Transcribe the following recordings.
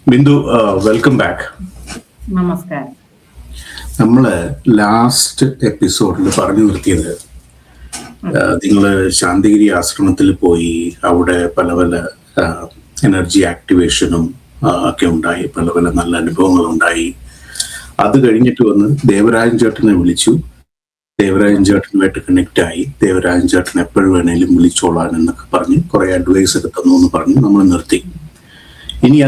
Bindu, welcome back. നമസ്കാരം. നമ്മള് last എപ്പിസോഡിൽ പറഞ്ഞു നിർത്തിയത് നിങ്ങൾ ശാന്തിഗിരി ആശ്രമത്തിൽ പോയി അവിടെ പല പല എനർജി ആക്ടിവേഷനും ഒക്കെ ഉണ്ടായി, പല പല നല്ല അനുഭവങ്ങൾ ഉണ്ടായി. അത് കഴിഞ്ഞിട്ട് വന്ന് ദേവരാജൻ ചേട്ടനെ വിളിച്ചു. ദേവരാജൻ ചേട്ടനുമായിട്ട് കണക്ട് ആയി. ദേവരാജൻ ചേട്ടൻ എപ്പോഴും വേണേലും വിളിച്ചോളാൻ എന്നൊക്കെ പറഞ്ഞ് കുറെ അഡ്വൈസ് ഒക്കെ തന്നു എന്ന് പറഞ്ഞ് നമ്മൾ നിർത്തി. ഇനി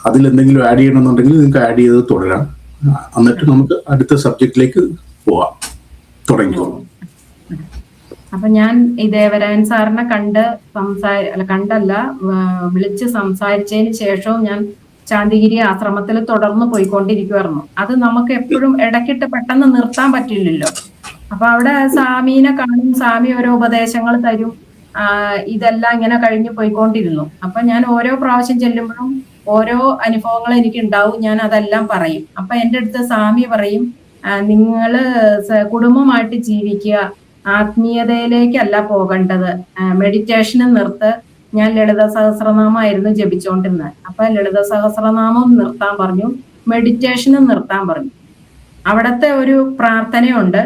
അതിലെന്തെങ്കിലും ആഡ് ചെയ്യണമെന്നുണ്ടെങ്കിൽ നിങ്ങൾക്ക് ആഡ് ചെയ്ത് തുടരാം. എന്നിട്ട് നമുക്ക് അടുത്ത സബ്ജക്റ്റിലേക്ക് പോവാം. തുടങ്ങിക്കോളൂ. അപ്പൊ ഞാൻ ഈ ദേവരാജൻ സാറിനെ വിളിച്ച് സംസാരിച്ചതിന് ശേഷവും ഞാൻ ശാന്തിഗിരി ആശ്രമത്തിൽ തുടർന്ന് പോയിക്കൊണ്ടിരിക്കുവായിരുന്നു. അത് നമുക്ക് എപ്പോഴും ഇടയ്ക്കിട്ട് പെട്ടെന്ന് നിർത്താൻ പറ്റില്ലല്ലോ. അപ്പൊ അവിടെ സ്വാമീനെ കാണും, സ്വാമി ഓരോ ഉപദേശങ്ങൾ തരും. ഇതെല്ലാം ഇങ്ങനെ കഴിഞ്ഞു പോയിക്കൊണ്ടിരുന്നു. അപ്പൊ ഞാൻ ഓരോ പ്രാവശ്യം ചെല്ലുമ്പോഴും ഓരോ അനുഭവങ്ങൾ എനിക്ക് ഉണ്ടാവും. ഞാൻ അതെല്ലാം പറയും. അപ്പൊ എൻ്റെ അടുത്ത് സ്വാമി പറയും, നിങ്ങള് കുടുംബമായിട്ട് ജീവിക്കുക, ആത്മീയതയിലേക്കല്ല പോകേണ്ടത്, മെഡിറ്റേഷന് നിർത്ത്. ഞാൻ ലളിത സഹസ്രനാമമായിരുന്നു ജപിച്ചുകൊണ്ടിരുന്നത്. അപ്പൊ ലളിത സഹസ്രനാമം നിർത്താൻ പറഞ്ഞു, മെഡിറ്റേഷനും നിർത്താൻ പറഞ്ഞു. അവിടത്തെ ഒരു പ്രാർത്ഥനയുണ്ട്,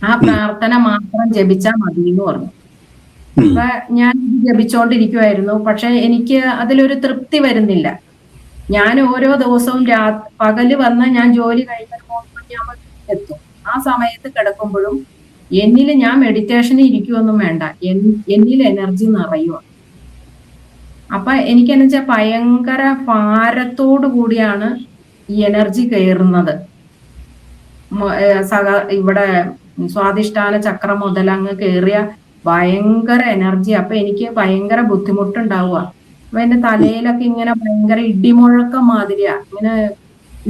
ആ പ്രാർത്ഥന മാത്രം ജപിച്ചാൽ മതി എന്ന് പറഞ്ഞു. അപ്പൊ ഞാൻ ജപിച്ചോണ്ടിരിക്കുവായിരുന്നു. പക്ഷെ എനിക്ക് അതിലൊരു തൃപ്തി വരുന്നില്ല. ഞാൻ ഓരോ ദിവസവും പകല് വന്ന് ഞാൻ ജോലി കഴിഞ്ഞ 3 മണിയാകുമ്പോൾ എത്തും. ആ സമയത്ത് കിടക്കുമ്പോഴും എന്നിൽ ഞാൻ മെഡിറ്റേഷന് ഇരിക്കുവൊന്നും വേണ്ട, എന്നിൽ എനർജി നിറയുക. അപ്പൊ എനിക്കെന്ന് വെച്ചാൽ ഭയങ്കര ഭാരത്തോടു കൂടിയാണ് ഈ എനർജി കയറുന്നത്. ഇവിടെ സ്വാധിഷ്ഠാന ചക്രം മുതൽ അങ്ങ് കയറിയ ഭയങ്കര എനർജി. അപ്പൊ എനിക്ക് ഭയങ്കര ബുദ്ധിമുട്ടുണ്ടാവുക. അപ്പൊ എന്റെ തലയിലൊക്കെ ഇങ്ങനെ ഭയങ്കര ഇടിമുഴക്കം മാതിരിയാ, ഇങ്ങനെ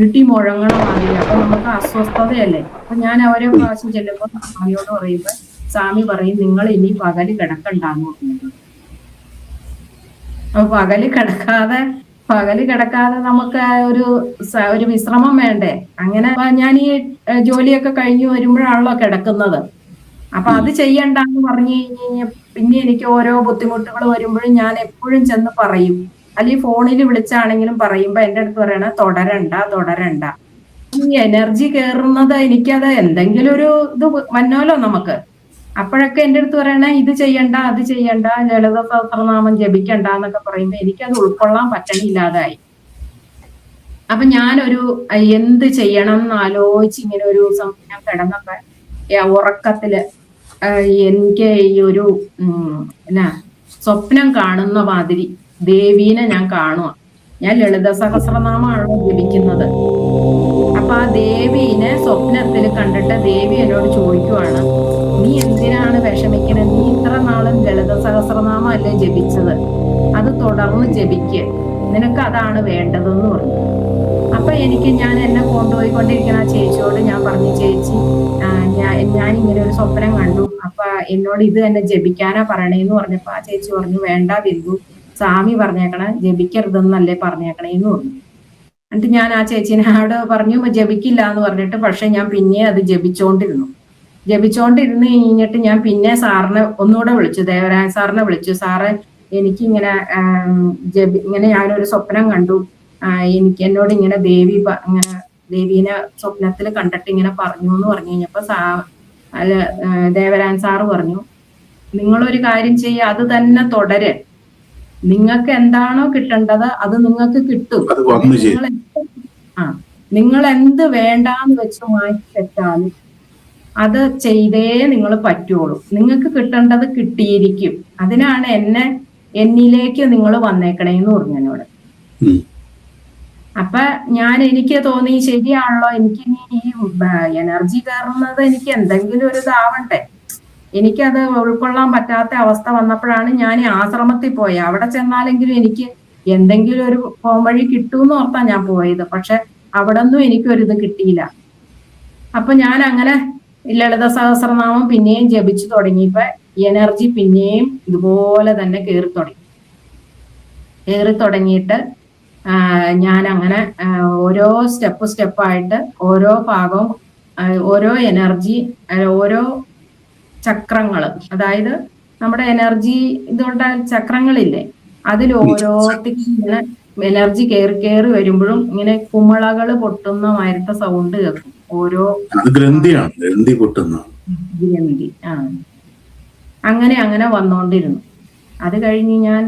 ഇടി മുഴങ്ങണ മാതിരിയാ. അപ്പൊ നമുക്ക് അസ്വസ്ഥതയല്ലേ. അപ്പൊ ഞാൻ ഓരോ പ്രാവശ്യം ചെല്ലുമ്പോ സ്വാമിയോട് പറയുമ്പോ സ്വാമി പറയും, നിങ്ങൾ ഇനി പകല് കിടക്കണ്ടാന്ന് പറഞ്ഞത്. അപ്പൊ പകല് കിടക്കാതെ നമുക്ക് ഒരു വിശ്രമം വേണ്ടേ. അങ്ങനെ ഞാൻ ഈ ജോലിയൊക്കെ കഴിഞ്ഞു വരുമ്പോഴാണല്ലോ കിടക്കുന്നത്. അപ്പൊ അത് ചെയ്യണ്ടെന്ന് പറഞ്ഞു കഴിഞ്ഞാൽ പിന്നെ എനിക്ക് ഓരോ ബുദ്ധിമുട്ടുകൾ വരുമ്പോഴും ഞാൻ എപ്പോഴും ചെന്ന് പറയും. അല്ലെങ്കിൽ ഫോണിൽ വിളിച്ചാണെങ്കിലും പറയുമ്പോ എന്റെ അടുത്ത് പറയണ തുടരണ്ട. ഈ എനർജി കയറുന്നത് എനിക്കത് എന്തെങ്കിലും ഒരു ഇത് വന്നോലോ നമുക്ക്. അപ്പോഴൊക്കെ എന്റെ അടുത്ത് പറയണ ഇത് ചെയ്യണ്ട, അത് ചെയ്യണ്ട, ലളിത സഹസ്രനാമം ജപിക്കണ്ട എന്നൊക്കെ പറയുമ്പോ എനിക്കത് ഉൾക്കൊള്ളാൻ പറ്റണില്ലാതായി. അപ്പൊ ഞാനൊരു എന്ത് ചെയ്യണം എന്ന് ആലോചിച്ച് ഇങ്ങനെ ഒരു ദിവസം ഞാൻ കിടന്നപ്പോ ഉറക്കത്തില് എനിക്ക് ഈ ഒരു സ്വപ്നം കാണുന്ന മാതിരി ദേവീനെ ഞാൻ കാണുക. ഞാൻ ലളിത സഹസ്രനാമാണല്ലോ ജപിക്കുന്നത്. അപ്പൊ ആ ദേവീനെ സ്വപ്നത്തിൽ കണ്ടിട്ട് ദേവി എന്നോട് ചോദിക്കുവാണ്, നീ എന്തിനാണ് വിഷമിക്കുന്നത്? നീ ഇത്ര നാളും ലളിത സഹസ്രനാമം അല്ലേ ജപിച്ചത്, അത് തുടർന്ന് ജപിക്ക്, നിനക്ക് അതാണ് വേണ്ടതെന്ന് പറഞ്ഞു. അപ്പൊ ഞാൻ എന്നെ കൊണ്ടുപോയിക്കൊണ്ടിരിക്കുന്ന ആ ചേച്ചിയോട് ഞാൻ പറഞ്ഞു, ചേച്ചി ഞാൻ ഇങ്ങനെ ഒരു സ്വപ്നം കണ്ടു, അപ്പൊ എന്നോട് ഇത് തന്നെ ജപിക്കാനാ പറയണേന്ന് പറഞ്ഞപ്പോ ആ ചേച്ചി പറഞ്ഞു, വേണ്ട ബിന്ദു, സ്വാമി പറഞ്ഞേക്കണേ ജപിക്കരുതെന്നല്ലേ പറഞ്ഞേക്കണേന്ന് പറഞ്ഞു. എന്നിട്ട് ഞാൻ ആ ചേച്ചിനോട് പറഞ്ഞു ജപിക്കില്ല എന്ന് പറഞ്ഞിട്ട്. പക്ഷെ ഞാൻ പിന്നെ അത് ജപിച്ചോണ്ടിരുന്നു കഴിഞ്ഞിട്ട് ഞാൻ പിന്നെ സാറിനെ ഒന്നുകൂടെ വിളിച്ചു, ദേവരാജൻ സാറിനെ വിളിച്ചു. സാറ് എനിക്കിങ്ങനെ ഇങ്ങനെ ഞാനൊരു സ്വപ്നം കണ്ടു, എന്നോട് ഇങ്ങനെ ദേവീനെ സ്വപ്നത്തിൽ കണ്ടിട്ട് ഇങ്ങനെ പറഞ്ഞു എന്ന് പറഞ്ഞു കഴിഞ്ഞപ്പോ ദേവരാജൻ സാറ് പറഞ്ഞു, നിങ്ങളൊരു കാര്യം ചെയ്യുക, അത് തന്നെ തുടര്. നിങ്ങൾക്ക് എന്താണോ കിട്ടേണ്ടത് അത് നിങ്ങൾക്ക് കിട്ടും. നിങ്ങൾ എന്ത് വേണ്ടാന്ന് വെച്ച് മാറ്റി വെച്ചാലും അത് ചെയ്തേ നിങ്ങൾ പറ്റുള്ളൂ. നിങ്ങൾക്ക് കിട്ടേണ്ടത് കിട്ടിയിരിക്കും. അതിനാണ് എന്നിലേക്ക് നിങ്ങൾ വന്നേക്കണേന്ന് പറഞ്ഞു എന്നോട്. അപ്പൊ എനിക്ക് തോന്നി, ശരിയാണല്ലോ, എനിക്ക് ഈ എനർജി കയറുന്നത് എനിക്ക് എന്തെങ്കിലും ഒരു ഇതാവണ്ടേ. എനിക്കത് ഉൾക്കൊള്ളാൻ പറ്റാത്ത അവസ്ഥ വന്നപ്പോഴാണ് ഞാൻ ആശ്രമത്തിൽ പോയത്. അവിടെ ചെന്നാലെങ്കിലും എനിക്ക് എന്തെങ്കിലും ഒരു പോംവഴി കിട്ടുമെന്ന് ഓർത്താ ഞാൻ പോയത്. പക്ഷെ അവിടെ ഒന്നും എനിക്കൊരിത് കിട്ടിയില്ല. അപ്പൊ ഞാൻ അങ്ങനെ ലളിത സഹസ്രനാമം പിന്നെയും ജപിച്ചു തുടങ്ങിയപ്പോ എനർജി പിന്നെയും ഇതുപോലെ തന്നെ കയറി തുടങ്ങിയിട്ട് ഞാൻ അങ്ങനെ ഓരോ സ്റ്റെപ്പായിട്ട് ഓരോ ഭാഗവും ഓരോ എനർജി, ഓരോ ചക്രങ്ങള്, അതായത് നമ്മുടെ എനർജി ഇതുകൊണ്ട് ചക്രങ്ങളില്ലേ, അതിൽ ഓരോത്തിങ്ങനെ എനർജി കയറി വരുമ്പോഴും ഇങ്ങനെ കുമിളകൾ പൊട്ടുന്ന മാതിരത്തെ സൗണ്ട് കേൾക്കും. ഓരോ ഗ്രന്ഥിയാണ്, ഗ്രന്ഥി പൊട്ടുന്ന ഗ്രന്ഥി. അങ്ങനെ വന്നോണ്ടിരുന്നു. അത് കഴിഞ്ഞ് ഞാൻ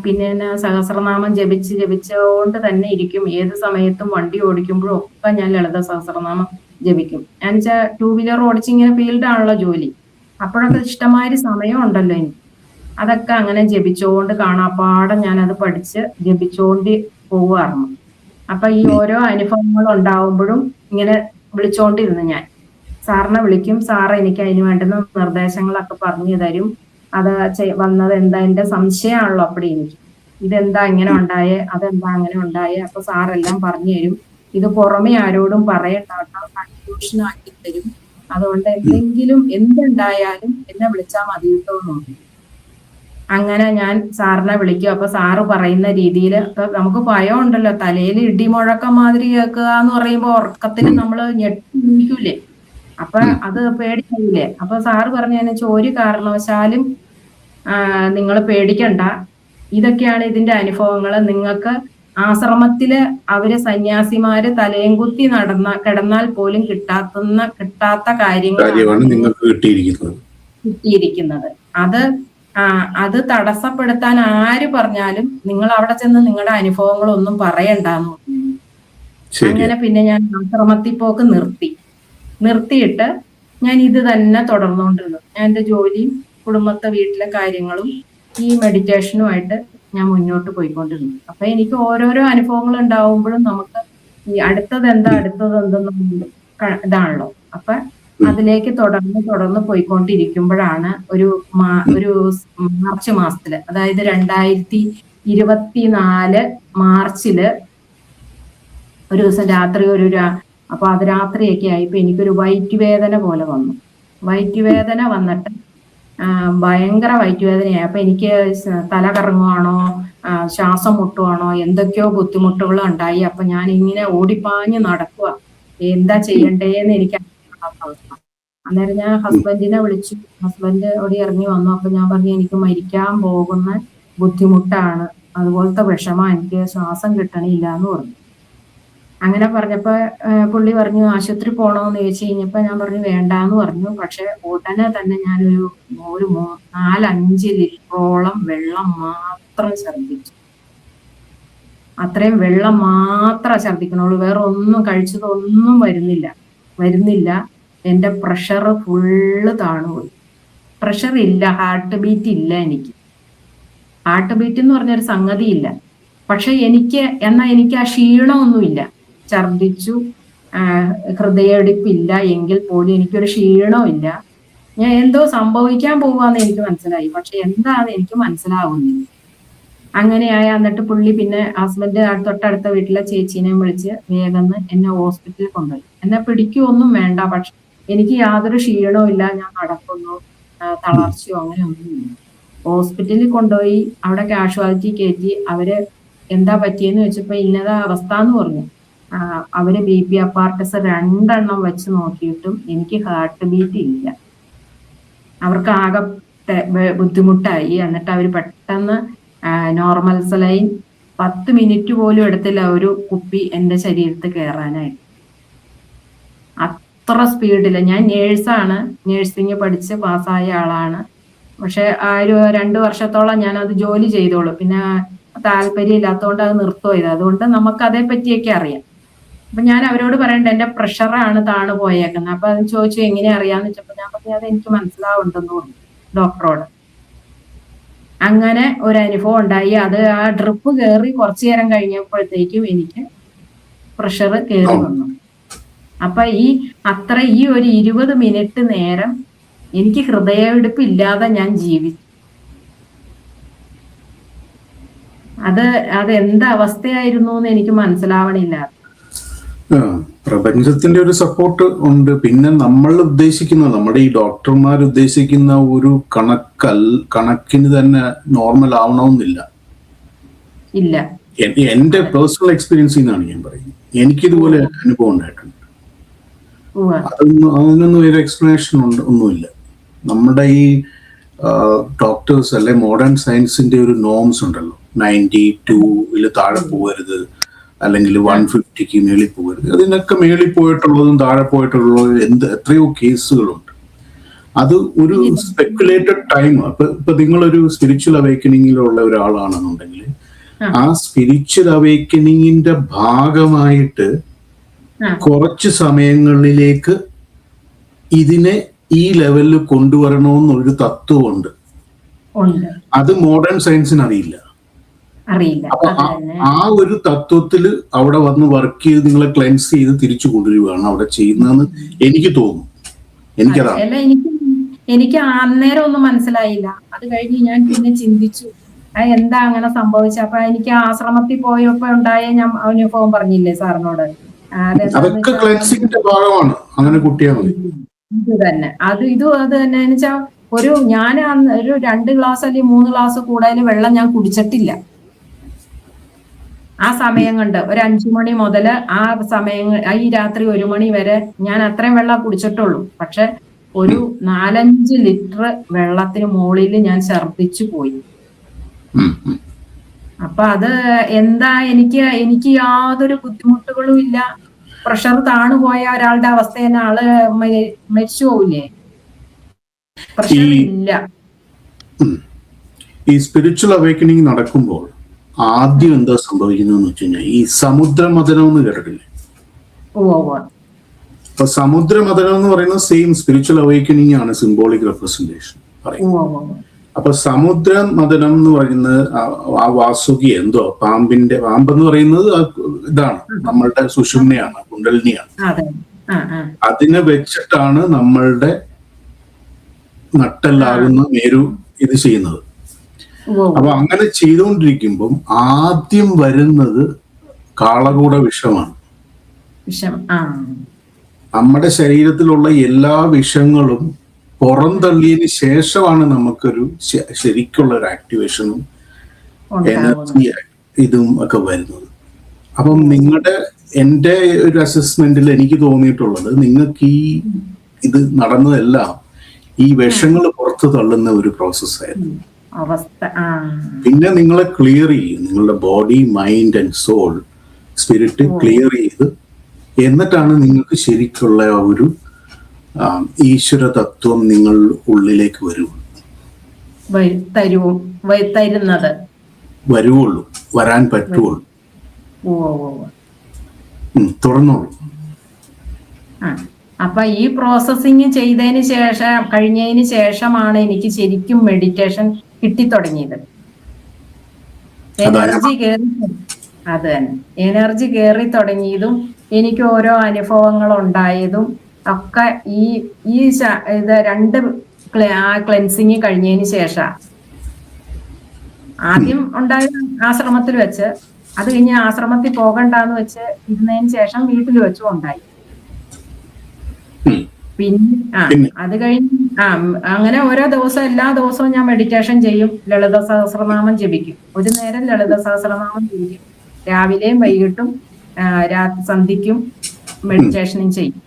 പിന്നെ സഹസ്രനാമം ജപിച്ചുകൊണ്ട് തന്നെ ഇരിക്കും. ഏത് സമയത്തും വണ്ടി ഓടിക്കുമ്പോഴും ഒക്കെ ഞാൻ ലളിത സഹസ്രനാമം ജപിക്കും. ഞാൻ വെച്ചാൽ 2 വീലർ ഓടിച്ച് ഇങ്ങനെ ഫീൽഡാണല്ലോ ജോലി. അപ്പോഴൊക്കെ ഇഷ്ടമാതിരി സമയം ഉണ്ടല്ലോ എനിക്ക്. അതൊക്കെ അങ്ങനെ ജപിച്ചുകൊണ്ട് കാണാപ്പാടം ഞാനത് പഠിച്ച് ജപിച്ചുകൊണ്ട് പോവുമായിരുന്നു. അപ്പൊ ഈ ഓരോ അനുഭവങ്ങൾ ഉണ്ടാവുമ്പോഴും ഇങ്ങനെ വിളിച്ചോണ്ടിരുന്നു ഞാൻ. സാറിനെ വിളിക്കും. സാറ് എനിക്ക് അതിന് വേണ്ടുന്ന നിർദ്ദേശങ്ങളൊക്കെ പറഞ്ഞു തരും. അത് വന്നത് എന്താ, എന്റെ സംശയമാണല്ലോ അപ്പടി എനിക്ക്, ഇതെന്താ ഇങ്ങനെ ഉണ്ടായേ, അതെന്താ അങ്ങനെ ഉണ്ടായേ. അപ്പൊ സാറെല്ലാം പറഞ്ഞു തരും. ഇത് പുറമെ ആരോടും പറയണ്ട, കൺഫ്യൂഷൻ ആക്കി തരും. അതുകൊണ്ട് എന്തുണ്ടായാലും എന്നെ വിളിച്ചാൽ മതി കേട്ടോ. അങ്ങനെ ഞാൻ സാറിനെ വിളിക്കും. അപ്പൊ സാറ് പറയുന്ന രീതിയിൽ നമുക്ക് ഭയം ഉണ്ടല്ലോ, തലയിൽ ഇടിമുഴക്കം മാതിരി കേൾക്കുക എന്ന് പറയുമ്പോ ഉറക്കത്തിൽ നമ്മൾ ഞെട്ടിക്കൂലേ. അപ്പൊ അത് പേടിക്കില്ലേ. അപ്പൊ സാറ് പറഞ്ഞു ഒരു കാരണവശാലും നിങ്ങൾ പേടിക്കണ്ട, ഇതൊക്കെയാണ് ഇതിന്റെ അനുഭവങ്ങൾ. നിങ്ങൾക്ക് ആശ്രമത്തില് അവര് സന്യാസിമാര് തലയും കുത്തി കിടന്നാൽ പോലും കിട്ടാത്ത കാര്യങ്ങളാണ് നിങ്ങൾക്ക് കിട്ടിയിരിക്കുന്നത്. അത് തടസ്സപ്പെടുത്താൻ ആര് പറഞ്ഞാലും നിങ്ങൾ അവിടെ ചെന്ന് നിങ്ങളുടെ അനുഭവങ്ങളൊന്നും പറയണ്ടെന്ന്. അങ്ങനെ പിന്നെ ഞാൻ ആശ്രമത്തിൽ പോക്ക് നിർത്തിയിട്ട് ഞാൻ ഇത് തന്നെ തുടർന്നുകൊണ്ടിരുന്നു. ഞാൻ എൻ്റെ ജോലിയും കുടുംബത്തെ വീട്ടിലെ കാര്യങ്ങളും ഈ മെഡിറ്റേഷനുമായിട്ട് ഞാൻ മുന്നോട്ട് പോയിക്കൊണ്ടിരുന്നു. അപ്പൊ എനിക്ക് ഓരോരോ അനുഭവങ്ങൾ ഉണ്ടാവുമ്പോഴും നമുക്ക് ഈ അടുത്തത് എന്തെന്ന് ഇതാണല്ലോ. അപ്പൊ അതിലേക്ക് തുടർന്ന് പോയിക്കൊണ്ടിരിക്കുമ്പോഴാണ് ഒരു മാർച്ച് മാസത്തില്, അതായത് 2024 മാർച്ചില് ഒരു ദിവസം രാത്രി അപ്പൊ അത് രാത്രിയൊക്കെ ആയിപ്പോ എനിക്കൊരു വയറ്റ് വേദന പോലെ വന്നു. വയറ്റ് വേദന വന്നിട്ട് ഭയങ്കര വയറ്റ് വേദനയായി. അപ്പൊ എനിക്ക് തല കറങ്ങുവാണോ ശ്വാസം മുട്ടുവാണോ എന്തൊക്കെയോ ബുദ്ധിമുട്ടുകളും ഉണ്ടായി. അപ്പൊ ഞാൻ ഇങ്ങനെ ഓടിപ്പാഞ്ഞ് നടക്കുക, എന്താ ചെയ്യണ്ടേന്ന് എനിക്ക് അവസ്ഥ. അന്നേരം ഞാൻ ഹസ്ബൻഡിനെ വിളിച്ചു. ഹസ്ബൻഡ് ഓടി ഇറങ്ങി വന്നു. അപ്പൊ ഞാൻ പറഞ്ഞു എനിക്ക് മരിക്കാൻ പോകുന്ന ബുദ്ധിമുട്ടാണ്, അതുപോലത്തെ വിഷമം, എനിക്ക് ശ്വാസം കിട്ടണില്ല എന്ന് പറഞ്ഞു. അങ്ങനെ പറഞ്ഞപ്പോ പുള്ളി പറഞ്ഞു ആശുപത്രി പോണോന്ന് ചോദിച്ചു കഴിഞ്ഞപ്പോ ഞാൻ പറഞ്ഞു വേണ്ടാന്ന് പറഞ്ഞു. പക്ഷെ ഉടനെ തന്നെ ഞാനൊരു 4-5 ലിറ്ററോളം വെള്ളം മാത്രം ഛർദ്ദിച്ചു. അത്രയും വെള്ളം മാത്രം ഛർദ്ദിക്കണുള്ളൂ, വേറെ ഒന്നും കഴിച്ചതൊന്നും വരുന്നില്ല. എന്റെ പ്രഷർ ഫുള്ള് താണുപോയി. പ്രഷർ ഇല്ല, ഹാർട്ട് ബീറ്റ് ഇല്ല. എനിക്ക് ഹാർട്ട് ബീറ്റ് എന്ന് പറഞ്ഞൊരു സംഗതി ഇല്ല. പക്ഷെ എനിക്ക് ആ ക്ഷീണമൊന്നുമില്ല. ഛർദിച്ചു, ഹൃദയടിപ്പില്ല എങ്കിൽ പോലും എനിക്കൊരു ക്ഷീണവും ഇല്ല. ഞാൻ എന്തോ സംഭവിക്കാൻ പോവാന്ന് എനിക്ക് മനസ്സിലായി, പക്ഷെ എന്താന്ന് എനിക്ക് മനസ്സിലാവുന്നില്ല. അങ്ങനെയായി. എന്നിട്ട് പുള്ളി പിന്നെ ഹസ്ബൻഡ് തൊട്ടടുത്ത വീട്ടിലെ ചേച്ചീനെ വിളിച്ച് വേഗം എന്നെ ഹോസ്പിറ്റലിൽ കൊണ്ടുപോയി. എന്നെ പിടിക്കുകയൊന്നും വേണ്ട, പക്ഷെ എനിക്ക് യാതൊരു ക്ഷീണവും ഇല്ല, ഞാൻ നടക്കുന്നു, തളർച്ചയോ അങ്ങനെ ഒന്നുമില്ല. ഹോസ്പിറ്റലിൽ കൊണ്ടുപോയി അവിടെ കാഷ്വാലിറ്റി കയറ്റി. അവര് എന്താ പറ്റിയെന്ന് വെച്ചപ്പോ ഇന്നതാ അവസ്ഥ എന്ന് പറഞ്ഞു. അവര് BP അപ്പാർട്ടസ് 2 എണ്ണം വെച്ച് നോക്കിയിട്ടും എനിക്ക് ഹാർട്ട് ബീറ്റ് ഇല്ല. അവർക്ക് ആകെ ബുദ്ധിമുട്ടായി. എന്നിട്ട് അവര് പെട്ടെന്ന് നോർമൽ സലൈൻ 10 മിനിറ്റ് പോലും എടുത്തില്ല ഒരു കുപ്പി എന്റെ ശരീരത്തിൽ കയറാനായിട്ട്. അത്ര സ്പീഡില്. ഞാൻ നേഴ്സാണ്, നേഴ്സിംഗ് പഠിച്ച് പാസ്സായ ആളാണ്. പക്ഷെ ഒരു 2 വർഷത്തോളം ഞാൻ അത് ജോലി ചെയ്തോളൂ. പിന്നെ താല്പര്യം ഇല്ലാത്തതുകൊണ്ട് അത് നിർത്തുപോയത്. അതുകൊണ്ട് നമുക്ക് അതേ പറ്റിയൊക്കെ അറിയാം. അപ്പൊ ഞാൻ അവരോട് പറയണ്ട എന്റെ പ്രഷറാണ് താണു പോയേക്കുന്നത്. അപ്പൊ അത് ചോദിച്ചു എങ്ങനെ അറിയാന്ന് വെച്ചപ്പോ ഞാൻ പറഞ്ഞു അത് എനിക്ക് മനസ്സിലാവുണ്ടെന്ന് പറഞ്ഞു ഡോക്ടറോട്. അങ്ങനെ ഒരു അനുഭവം ഉണ്ടായി. അത് ആ ഡ്രിപ്പ് കയറി കുറച്ചു നേരം കഴിഞ്ഞപ്പോഴത്തേക്കും എനിക്ക് പ്രഷർ കയറി വന്നു. അപ്പൊ ഈ ഒരു 20 മിനിറ്റ് നേരം എനിക്ക് ഹൃദയമിടിപ്പ് ഇല്ലാതെ ഞാൻ ജീവിച്ചു. അത് എന്താ അവസ്ഥയായിരുന്നു എന്ന് എനിക്ക് മനസ്സിലാവണില്ല. പ്രപഞ്ചത്തിന്റെ ഒരു സപ്പോർട്ട് ഉണ്ട്. പിന്നെ നമ്മൾ ഉദ്ദേശിക്കുന്ന, നമ്മുടെ ഈ ഡോക്ടർമാർ ഉദ്ദേശിക്കുന്ന ഒരു കണക്കിന് തന്നെ നോർമൽ ആവണമെന്നില്ല. എന്റെ പേഴ്സണൽ എക്സ്പീരിയൻസിൽ നിന്നാണ് ഞാൻ പറയുന്നത്. എനിക്കിതുപോലെ അനുഭവം ഉണ്ടായിട്ടുണ്ട്. അതിനൊന്നും ഒരു എക്സ്പ്ലനേഷൻ ഒന്നുമില്ല. നമ്മുടെ ഈ ഡോക്ടേഴ്സ് അല്ലെ മോഡേൺ സയൻസിന്റെ ഒരു നോംസ് ഉണ്ടല്ലോ, 92 താഴെ പോകരുത്, അല്ലെങ്കിൽ 150 മേളിൽ പോകരുത്. അതിനൊക്കെ മേളിൽ പോയിട്ടുള്ളതും താഴെ പോയിട്ടുള്ളതും എത്രയോ കേസുകളുണ്ട്. അത് ഒരു സ്പെക്കുലേറ്റഡ് ടൈം. ഇപ്പൊ നിങ്ങളൊരു സ്പിരിച്വൽ അവേക്കനിങ്ങിലുള്ള ഒരാളാണെന്നുണ്ടെങ്കിൽ ആ സ്പിരിച്വൽ അവേക്കനിങ്ങിന്റെ ഭാഗമായിട്ട് കുറച്ച് സമയങ്ങളിലേക്ക് ഇതിനെ ഈ ലെവലിൽ കൊണ്ടുവരണമെന്നൊരു തത്വമുണ്ട്. അത് മോഡേൺ സയൻസിന് അറിയില്ല. അപ്പൊ ആ ഒരു തത്വത്തില് അവിടെ വന്ന് വർക്ക് ചെയ്ത് നിങ്ങളെ ക്ലെൻസ് ചെയ്ത് തിരിച്ചു കൊണ്ടുവരികയാണ് അവിടെ ചെയ്യുന്നതെന്ന് എനിക്ക് തോന്നുന്നു. എനിക്കതാണ്. എനിക്ക് അന്നേരം ഒന്നും മനസ്സിലായില്ല. അത് കഴിഞ്ഞ് ഞാൻ പിന്നെ ചിന്തിച്ചു എന്താ അങ്ങനെ സംഭവിച്ചത്. അപ്പൊ എനിക്ക് ആശ്രമത്തിൽ പോയപ്പോ ഉണ്ടായ ഞാൻ അനുഭവം പറഞ്ഞില്ലേ സാറിനോട്, അതൊക്കെ ക്ലെൻസിങ്ങിന്റെ ഭാഗമാണ്. അങ്ങനെ കുട്ടിയാ മതി. ഇത് തന്നെ ഇത് തന്നെ വെച്ചാൽ ഞാൻ ഒരു 2 ഗ്ലാസ് അല്ലെങ്കിൽ 3 ഗ്ലാസ് കൂടുതൽ വെള്ളം ഞാൻ കുടിച്ചിട്ടില്ല ആ സമയം കൊണ്ട്. ഒരു 5 മണി മുതൽ ആ സമയം ഈ രാത്രി 1 മണി വരെ ഞാൻ അത്രയും വെള്ളം കുടിച്ചിട്ടുള്ളൂ. പക്ഷെ ഒരു 4-5 ലിറ്റർ വെള്ളത്തിന് മുകളിൽ ഞാൻ ഛർദ്ദിച്ചു പോയി. അപ്പൊ അത് എന്താ, എനിക്ക് യാതൊരു ബുദ്ധിമുട്ടുകളും ഇല്ല. പ്രഷർ താണുപോയ ഒരാളുടെ അവസ്ഥ തന്നെ, ആള് മരിച്ചു പോവില്ലേ? പ്രഷർ ഇല്ല. ഈ സ്പിരിച്വൽ അവേക്കനിങ് നടക്കുമ്പോൾ ആദ്യം എന്താ സംഭവിക്കുന്നതെന്ന് വെച്ച് കഴിഞ്ഞാൽ ഈ സമുദ്രമഥനം എന്ന് കേട്ടിട്ടില്ലേ? അപ്പൊ സമുദ്രമഥനം എന്ന് പറയുന്നത് സെയിം സ്പിരിച്വൽ അവേക്കനിങ് ആണ്, സിംബോളിക് റെപ്രസെന്റേഷൻ പറയുന്നത്. അപ്പൊ സമുദ്രമഥനം എന്ന് പറയുന്നത് ആ വാസുകി എന്തോ പാമ്പെന്ന് പറയുന്നത് ഇതാണ്, നമ്മളുടെ സുഷുമ്നയാണ്, കുണ്ടലിനിയാണ്. അതിനെ വെച്ചിട്ടാണ് നമ്മളുടെ നട്ടെല്ലാകുന്ന മേരു ഇത് ചെയ്യുന്നത്. അപ്പൊ അങ്ങനെ ചെയ്തുകൊണ്ടിരിക്കുമ്പം ആദ്യം വരുന്നത് കാളകൂട വിഷമാണ്. നമ്മുടെ ശരീരത്തിലുള്ള എല്ലാ വിഷങ്ങളും പുറന്തള്ളിയതിന് ശേഷമാണ് നമുക്കൊരു ശരിക്കുള്ള ഒരു ആക്ടിവേഷനും എനർജി ഇതും ഒക്കെ വരുന്നത്. അപ്പം എൻ്റെ ഒരു അസസ്മെന്റിൽ എനിക്ക് തോന്നിയിട്ടുള്ളത്, നിങ്ങൾക്ക് ഇത് നടന്നതെല്ലാം ഈ വിഷങ്ങൾ പുറത്തു തള്ളുന്ന ഒരു പ്രോസസ്സായിരുന്നു. പിന്നെ നിങ്ങളെ ക്ലിയർ ചെയ്യും, നിങ്ങളുടെ body, mind and soul, spirit clear ചെയ്ത് എന്നിട്ടാണ് നിങ്ങൾക്ക് ശരിക്കുള്ള ഒരു ഈശ്വര തത്വം നിങ്ങൾ ഉള്ളിലേക്ക് വരുവുള്ളൂ, വരാൻ പറ്റുള്ളൂ. തുറന്നോളൂ. അപ്പൊ ഈ പ്രോസസ്സിങ് കഴിഞ്ഞതിന് ശേഷമാണ് എനിക്ക് ശരിക്കും മെഡിറ്റേഷൻ കിട്ടിത്തുടങ്ങിയത്. എനർജി കയറി തുടങ്ങിയതും എനിക്ക് ഓരോ അനുഭവങ്ങൾ ഉണ്ടായതും ഒക്കെ ഈ 2 ക്ലെൻസിങ് കഴിഞ്ഞതിന് ശേഷം. ആദ്യം ഉണ്ടായ ആശ്രമത്തിൽ വെച്ച്, അത് കഴിഞ്ഞ് ആശ്രമത്തിൽ പോകണ്ടെന്ന് വെച്ച് ഇരുന്നതിന് ശേഷം വീട്ടിൽ വെച്ചും ഉണ്ടായി. പിന്നെ അത് കഴിഞ്ഞ് അങ്ങനെ ഓരോ ദിവസം, എല്ലാ ദിവസവും ഞാൻ മെഡിറ്റേഷൻ ചെയ്യും, ലളിത സഹസ്രനാമം ജപിക്കും. ഒരു നേരം ലളിത സഹസ്രനാമം ജപിക്കും, രാവിലെയും വൈകിട്ടും രാത്രി സന്ധ്യയ്ക്കും മെഡിറ്റേഷനും ചെയ്യും.